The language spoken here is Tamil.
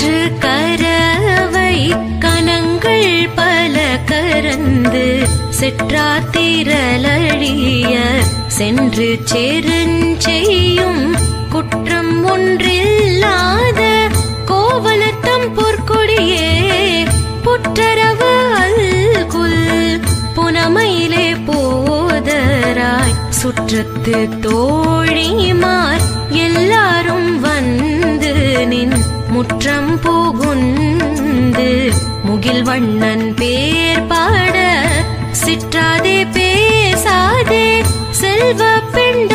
கற்று கரவை கணங்கள் பல கரந்து செற்றாத்திரளழிய சென்று செருஞ்செய்யும் குற்றம் ஒன்றில்லாத கோவலத்தம் பொற்கொடியே புற்றரவு அல்குல் புனமையிலே போதராய் சுற்றத்து தோழிமார் எல்லாரும் வந்து நின் முற்றம் புகுந்து முகில் வண்ணன் பேர் பாட சிற்றாதே பேசாதே செல்வ பெண்ட